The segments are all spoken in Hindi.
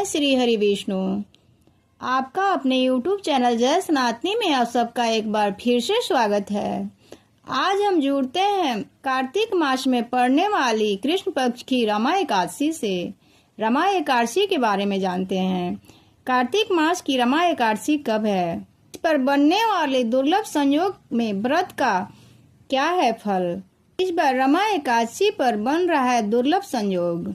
जय श्री हरि विष्णु। आपका अपने YouTube चैनल जय सनातनी में आप सबका एक बार फिर से स्वागत है। आज हम जुड़ते हैं कार्तिक मास में पड़ने वाली कृष्ण पक्ष की रमा एकादशी से। रमा एकादशी के बारे में जानते हैं। कार्तिक मास की रमा एकादशी कब है, इस पर बनने वाले दुर्लभ संयोग में व्रत का क्या है फल। इस बार रमा एकादशी पर बन रहा है दुर्लभ संयोग।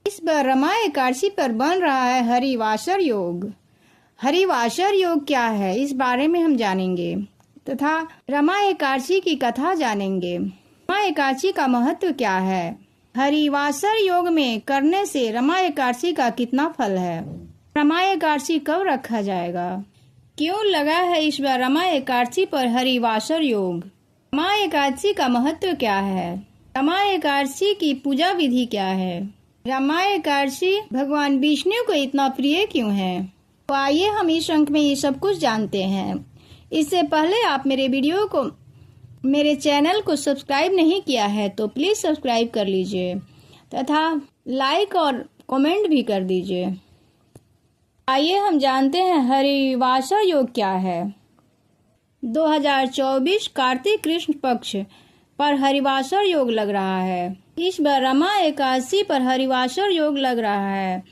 इस बार रमा एकादशी पर बन रहा है हरिवासर योग। हरिवासर योग क्या है, इस बारे में हम जानेंगे तथा रमा एकादशी की कथा जानेंगे। रमा एकादशी का महत्व क्या है, हरिवासर योग में करने से रमा एकादशी का कितना फल है, रमा एकादशी कब रखा जाएगा, क्यों लगा है इस बार रमा एकादशी पर हरिवासर योग। रमा एकादशी का महत्व क्या है, रमा एकादशी की पूजा विधि क्या है, रमा एकादशी भगवान विष्णु को इतना प्रिय क्यों है। तो आइए हम इस अंक में ये सब कुछ जानते हैं। इससे पहले आप मेरे चैनल को सब्सक्राइब नहीं किया है तो प्लीज सब्सक्राइब कर लीजिए तथा लाइक और कमेंट भी कर दीजिए। आइए हम जानते हैं हरिवासर योग क्या है। 2024 कार्तिक कृष्ण पक्ष पर हरिवासर योग लग रहा है। इस बार रमा एकादशी पर हरिवासर योग लग रहा है।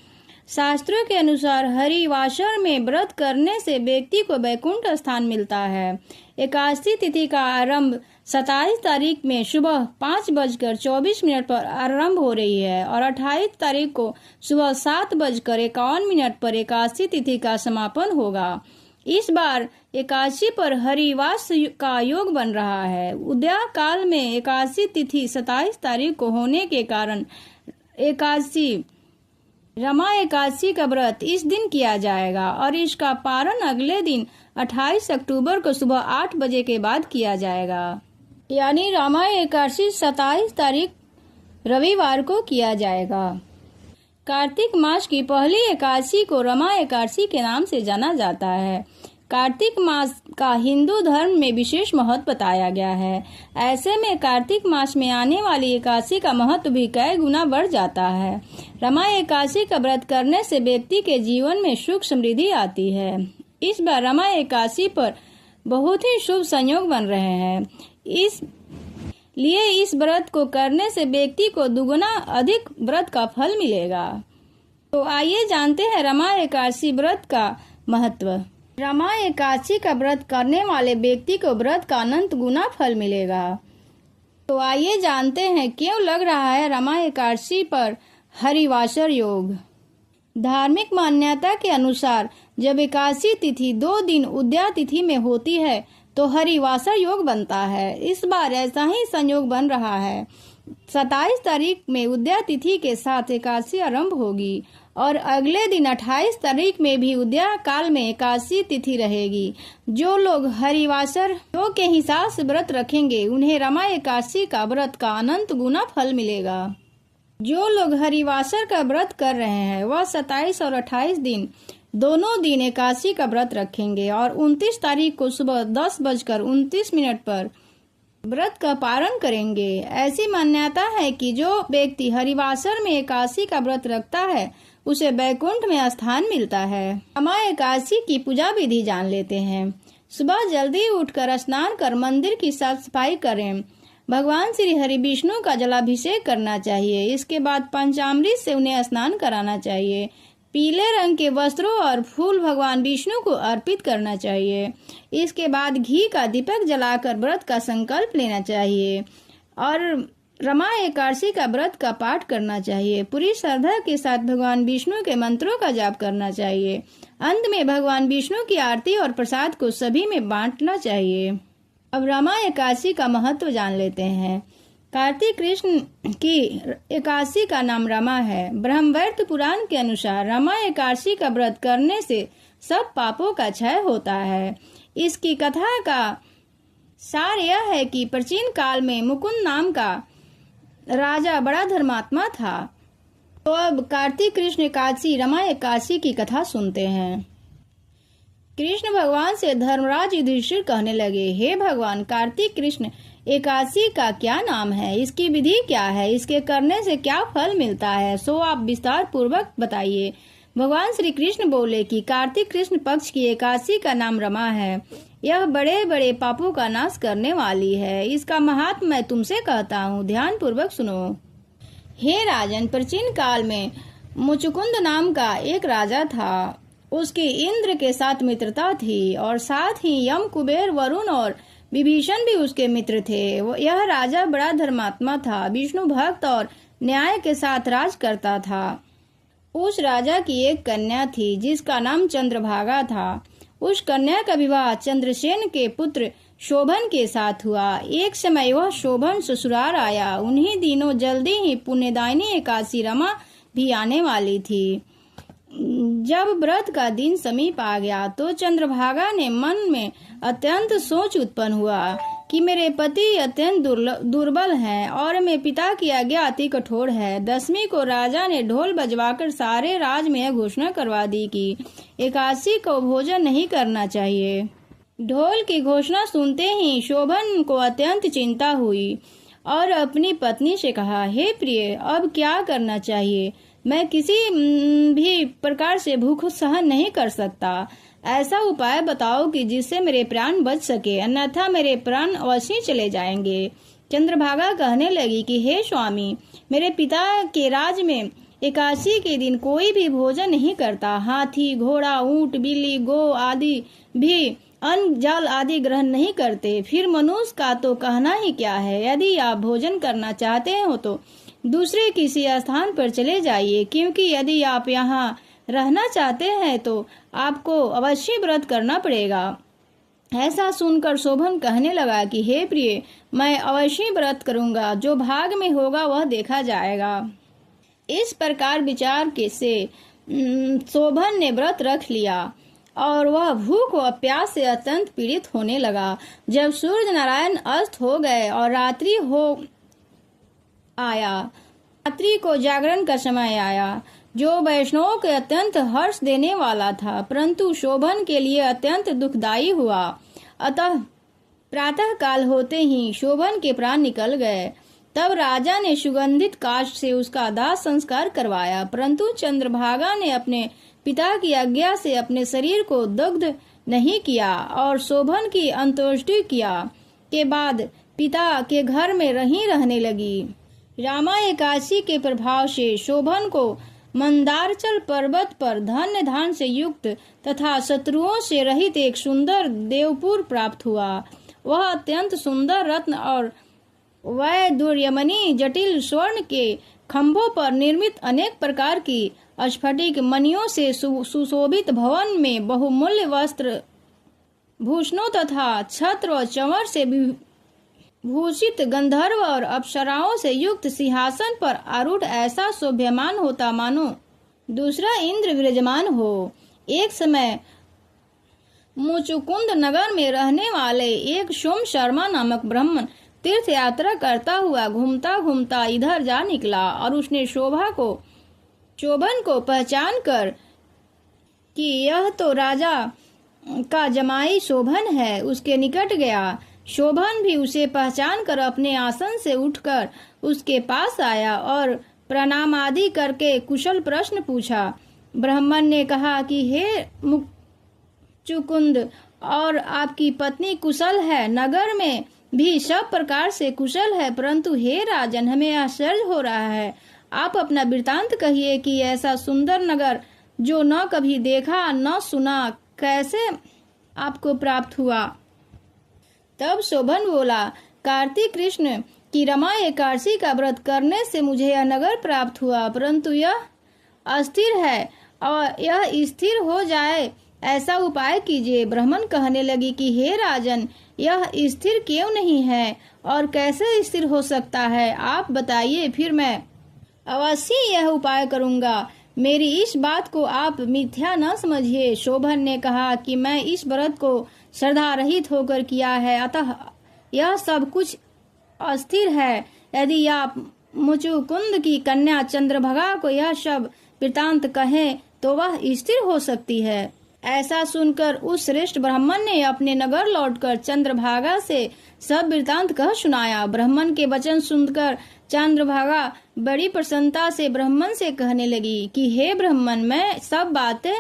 शास्त्रों के अनुसार हरिवासर में व्रत करने से व्यक्ति को वैकुंठ स्थान मिलता है। एकादशी तिथि का आरंभ 27 तारीख में सुबह 5:24 पर आरंभ हो रही है और 28 तारीख को सुबह 7:51 पर एकादशी तिथि का समापन होगा। इस बार एकादशी पर हरिवास का योग बन रहा है। उदया काल में एकादशी तिथि 27 तारीख को होने के कारण रमा एकादशी का व्रत इस दिन किया जाएगा और इसका पारण अगले दिन 28 अक्टूबर को सुबह 8 बजे के बाद किया जाएगा। यानी रमा एकादशी 27 तारीख रविवार को किया जाएगा। कार्तिक मास की पहली एकादशी को रमा एकादशी के नाम से जाना जाता है। कार्तिक मास का हिंदू धर्म में विशेष महत्व बताया गया है। ऐसे में कार्तिक मास में आने वाली एकादशी का महत्व भी कई गुना बढ़ जाता है। रमा एकादशी का व्रत करने से व्यक्ति के जीवन में सुख समृद्धि आती है। इस बार रमा एकादशी पर बहुत ही शुभ संयोग बन रहे हैं, इसलिए इस व्रत को करने से व्यक्ति को दुगुना अधिक व्रत का फल मिलेगा। तो आइए जानते हैं रमा एकादशी व्रत का महत्व। रमा एकादशी का व्रत करने वाले व्यक्ति को व्रत का अनंत गुना फल मिलेगा। तो आइए जानते हैं क्यों लग रहा है रमा एकादशी पर हरिवासर योग। धार्मिक मान्यता के अनुसार जब एकादशी तिथि 2 दिन उदया तिथि में होती है तो हरिवासर योग बनता है। इस बार ऐसा ही संयोग बन रहा है। 27 तारीख में उदया तिथि के साथ एकादशी आरंभ होगी और अगले दिन 28 तारीख में भी उदया काल में एकादशी तिथि रहेगी। जो लोग हरिवासर योग के हिसाब से व्रत रखेंगे उन्हें रमा एकादशी का व्रत का अनंत गुना फल मिलेगा। जो लोग हरिवासर का व्रत कर रहे हैं वह 27 और 28 दिन दोनों दिन एकादशी का व्रत रखेंगे और 29 तारीख को सुबह 10:29 पर व्रत का पारण करेंगे। ऐसी मान्यता है कि जो व्यक्ति हरिवासर में एकादशी का व्रत रखता है उसे वैकुंठ में स्थान मिलता है। रमा एकादशी की पूजा विधि जान लेते हैं। सुबह जल्दी उठकर स्नान कर मंदिर की साफ सफाई करें। भगवान श्री हरि विष्णु का जलाभिषेक करना चाहिए। इसके बाद पंचामृत से उन्हें स्नान कराना चाहिए। पीले रंग के वस्त्रों और फूल भगवान विष्णु को अर्पित करना चाहिए। इसके बाद घी का दीपक जलाकर व्रत का संकल्प लेना चाहिए और रमा एकादशी का व्रत का पाठ करना चाहिए। पूरी श्रद्धा के साथ भगवान विष्णु के मंत्रों का जाप करना चाहिए। अंत में भगवान विष्णु की आरती और प्रसाद को सभी में बांटना चाहिए। अब रमा एकादशी का महत्व जान लेते हैं। कार्तिक कृष्ण की एकादशी का नाम रमा है। ब्रह्मवैवर्त पुराण के अनुसार रमा एकादशी का व्रत करने से सब पापों का क्षय होता है। इसकी कथा का सार यह है कि प्राचीन काल में मुकुंद नाम का राजा बड़ा धर्मात्मा था। तो अब कार्तिक कृष्ण एकादशी रमा एकादशी की कथा सुनते हैं। कृष्ण भगवान से धर्मराज युधिष्ठिर कहने लगे, हे भगवान, कार्तिक कृष्ण एकादशी का क्या नाम है, इसकी विधि क्या है, इसके करने से क्या फल मिलता है, सो आप विस्तार पूर्वक बताइए। भगवान श्री कृष्ण बोले कि कार्तिक कृष्ण पक्ष की एकादशी का नाम रमा है। यह बड़े बड़े पापों का नाश करने वाली है। इसका महात्म्य मैं तुमसे कहता हूँ, ध्यान पूर्वक सुनो। हे राजन, प्राचीन काल में मुचुकुंद नाम का एक राजा था। उसकी इंद्र के साथ मित्रता थी और साथ ही यम, कुबेर, वरुण और विभीषण भी उसके मित्र थे। यह राजा बड़ा धर्मात्मा था, विष्णु भक्त और न्याय के साथ राज करता था। उस राजा की एक कन्या थी जिसका नाम चंद्रभागा था। उस कन्या का विवाह चंद्रसेन के पुत्र शोभन के साथ हुआ। एक समय वह शोभन ससुराल आया। उन्हीं दिनों जल्दी ही पुण्यदायिनी एकादशी रमा भी आने वाली थी। जब व्रत का दिन समीप आ गया तो चंद्रभागा ने मन में अत्यंत सोच उत्पन्न हुआ कि मेरे पति अत्यंत दुर्बल हैं और मेरे पिता की आज्ञा अति कठोर है। 10वीं को राजा ने ढोल बजवाकर सारे राज में यह घोषणा करवा दी कि एकादशी को भोजन नहीं करना चाहिए। ढोल की घोषणा सुनते ही शोभन को अत्यंत चिंता हुई और अपनी पत्नी से कहा, हे प्रिय, अब क्या करना चाहिए? मैं किसी भी प्रकार से भूख सहन नहीं कर सकता। ऐसा उपाय बताओ कि जिससे मेरे प्राण बच सके, अन्यथा मेरे प्राण अवश्य चले जाएंगे। चंद्रभागा कहने लगी कि हे स्वामी, मेरे पिता के राज में एकादशी के दिन कोई भी भोजन नहीं करता। हाथी, घोड़ा, ऊंट, बिल्ली, गौ आदि भी अन्न, जल आदि ग्रहण नहीं करते। फिर मनुष्य का तो कहना ही क्या है। यदि आप भोजन करना चाहते हो तो दूसरे किसी स्थान पर चले जाइए, क्योंकि यदि आप यहाँ रहना चाहते हैं तो आपको अवश्य व्रत करना पड़ेगा। ऐसा सुनकर शोभन कहने लगा कि हे प्रिय, मैं अवश्य व्रत करूंगा। जो भाग में होगा वह देखा जाएगा। इस प्रकार विचार के से शोभन ने व्रत रख लिया और वह भूख व प्यास से अत्यंत पीड़ित होने लगा। जब सूर्य नारायण अस्त हो गए और रात्रि को जागरण का समय आया, जो वैष्णवों के अत्यंत हर्ष देने वाला था, परंतु शोभन के लिए अत्यंत दुखदायी हुआ। अतः प्रातः काल होते ही शोभन के प्राण निकल गए। तब राजा ने सुगंधित काष्ठ से उसका दाह संस्कार करवाया, परंतु चंद्रभागा ने अपने पिता की आज्ञा से अपने शरीर को दग्ध नहीं किया और शोभन की अंत्येष्टि किया के बाद पिता के घर में रहने लगी। रामा एकादशी के प्रभाव से शोभन को मंदारचल पर्वत पर धन्य धान से युक्त तथा शत्रुओं से रहित एक सुंदर देवपुर प्राप्त हुआ। वह अत्यंत सुंदर रत्न और वैदुर्यमणि जटिल स्वर्ण के खंभों पर निर्मित अनेक प्रकार की स्फटिक मणियों से सुशोभित भवन में बहुमूल्य वस्त्र, भूषणों तथा छत्र और चंवर से भूषित गंधर्व और अप्सराओं से युक्त सिंहासन पर आरूढ़ ऐसा शोभ्यमान होता मानो दूसरा इंद्र विराजमान हो। एक समय मुचुकुंद नगर में रहने वाले एक सोम शर्मा नामक ब्राह्मण तीर्थ यात्रा करता हुआ घूमता घूमता इधर जा निकला और उसने शोभन को पहचान कर कि यह तो राजा का जमाई शोभन है, उसके निकट गया। शोभन भी उसे पहचान कर अपने आसन से उठकर उसके पास आया और प्रणाम आदि करके कुशल प्रश्न पूछा। ब्राह्मण ने कहा कि हे मुचुकुंद, और आपकी पत्नी कुशल है? नगर में भी सब प्रकार से कुशल है, परंतु हे राजन, हमें आश्चर्य हो रहा है। आप अपना वृतांत कहिए कि ऐसा सुंदर नगर जो न कभी देखा न सुना कैसे आपको प्राप्त हुआ। तब शोभन बोला, कार्तिक कृष्ण की रमा एकादशी का व्रत करने से मुझे यह नगर प्राप्त हुआ, परंतु यह अस्थिर है और यह स्थिर हो जाए ऐसा उपाय कीजिए। ब्राह्मण कहने लगी कि हे राजन, यह स्थिर क्यों नहीं है और कैसे स्थिर हो सकता है? आप बताइए, फिर मैं अवश्य यह उपाय करूंगा। मेरी इस बात को आप मिथ्या न समझिए। शोभन ने कहा कि मैं इस व्रत को श्रद्धा रहित होकर किया है, अतः यह सब कुछ अस्थिर है। यदि आप मुचुकुंद की कन्या चंद्रभागा को यह सब वृतांत कहें तो वह स्थिर हो सकती है। ऐसा सुनकर उस श्रेष्ठ ब्राह्मण ने अपने नगर लौटकर चंद्रभागा से सब वृतांत कह सुनाया। ब्राह्मण के वचन सुनकर चंद्रभागा बड़ी प्रसन्नता से ब्राह्मण से कहने लगी कि हे ब्राह्मण, मैं सब बातें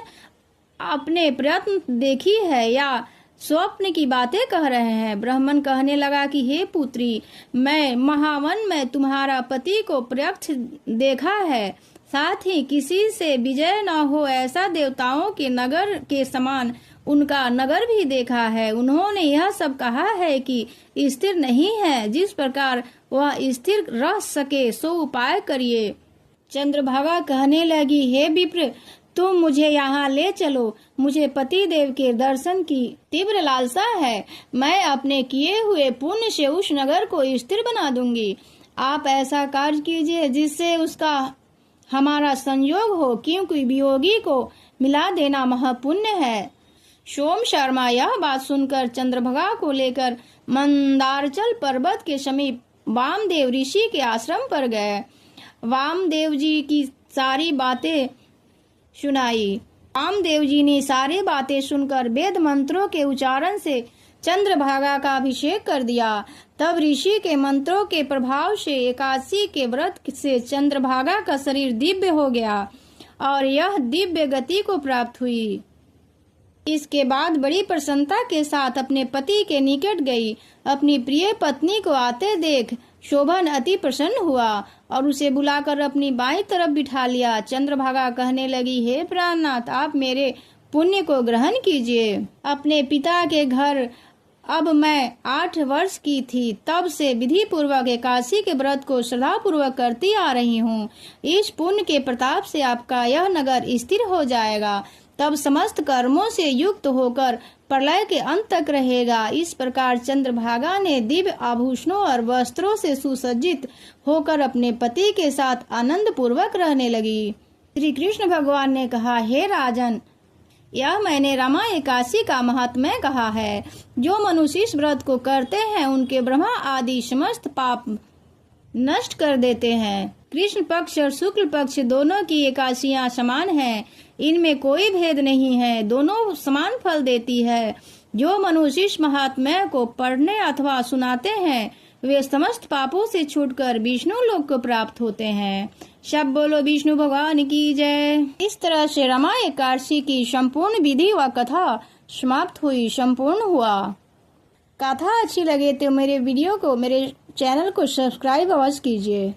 अपने प्रयत्न देखी है या स्वप्न की बातें कह रहे हैं। ब्राह्मण कहने लगा कि हे पुत्री, मैं महावन में तुम्हारा पति को प्रत्यक्ष देखा है, साथ ही किसी से विजय न हो ऐसा देवताओं के नगर के समान उनका नगर भी देखा है। उन्होंने यह सब कहा है कि स्थिर नहीं है, जिस प्रकार वह स्थिर रह सके सो उपाय करिए। चंद्रभागा कहने लगी, हे विप्र, तुम मुझे यहाँ ले चलो, मुझे पति देव के दर्शन की तीव्र लालसा है। मैं अपने किए हुए पुण्य से उस नगर को स्थिर बना दूंगी। आप ऐसा कार्य कीजिए जिससे उसका हमारा संयोग हो, क्योंकि वियोगी को मिला देना महापुण्य है। सोम शर्मा यह बात सुनकर चंद्रभागा को लेकर मंदारचल पर्वत के समीप वामदेव ऋषि के आश्रम पर गए। वामदेव जी की सारी बातें सुनाई। वामदेव जी ने सारी बातें सुनकर वेद मंत्रों के उच्चारण से चंद्रभागा का अभिषेक कर दिया। तब ऋषि के मंत्रों के प्रभाव से एकादशी के व्रत से चंद्रभागा का शरीर दिव्य हो गया और यह दिव्य गति को प्राप्त हुई। इसके बाद बड़ी प्रसन्नता के साथ अपने पति के निकट गई। अपनी प्रिय पत्नी को आते देख शोभन अति प्रसन्न हुआ और उसे बुलाकर अपनी बाईं तरफ बिठा लिया। चंद्रभागा कहने लगी, हे प्राणनाथ, आप मेरे पुण्य को ग्रहण कीजिए। अपने पिता के घर अब मैं 8 वर्ष की थी, तब से विधि पूर्वक एकादशी के व्रत को श्रद्धा पूर्वक करती आ रही हूँ। इस पुण्य के प्रताप से आपका यह नगर स्थिर हो जाएगा, तब समस्त कर्मों से युक्त होकर प्रलय के अंत तक रहेगा। इस प्रकार चंद्रभागा ने दिव्य आभूषणों और वस्त्रों से सुसज्जित होकर अपने पति के साथ आनंद पूर्वक रहने लगी। श्री कृष्ण भगवान ने कहा, हे राजन, यह मैंने रमा एकादशी का महात्म्य कहा है। जो मनुष्य इस व्रत को करते हैं उनके ब्रह्मा आदि समस्त पाप नष्ट कर देते हैं। कृष्ण पक्ष और शुक्ल पक्ष दोनों की एकादशियां समान हैं, इनमें कोई भेद नहीं है, दोनों समान फल देती है। जो मनुष्य इस महात्म्य को पढ़ने अथवा सुनाते हैं वे समस्त पापों से छूटकर विष्णु लोक को प्राप्त होते हैं। सब बोलो विष्णु भगवान की जय। इस तरह से रमा एकादशी की संपूर्ण विधि व कथा समाप्त हुई, संपूर्ण हुआ। कथा अच्छी लगे तो मेरे वीडियो को, मेरे चैनल को सब्सक्राइब अवश्य कीजिए,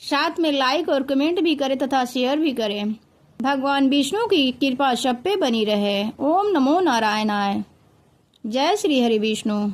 साथ में लाइक और कमेंट भी करें तथा शेयर भी करें। भगवान विष्णु की कृपा सब पे बनी रहे। ओम नमो नारायणाय। जय श्री हरि विष्णु।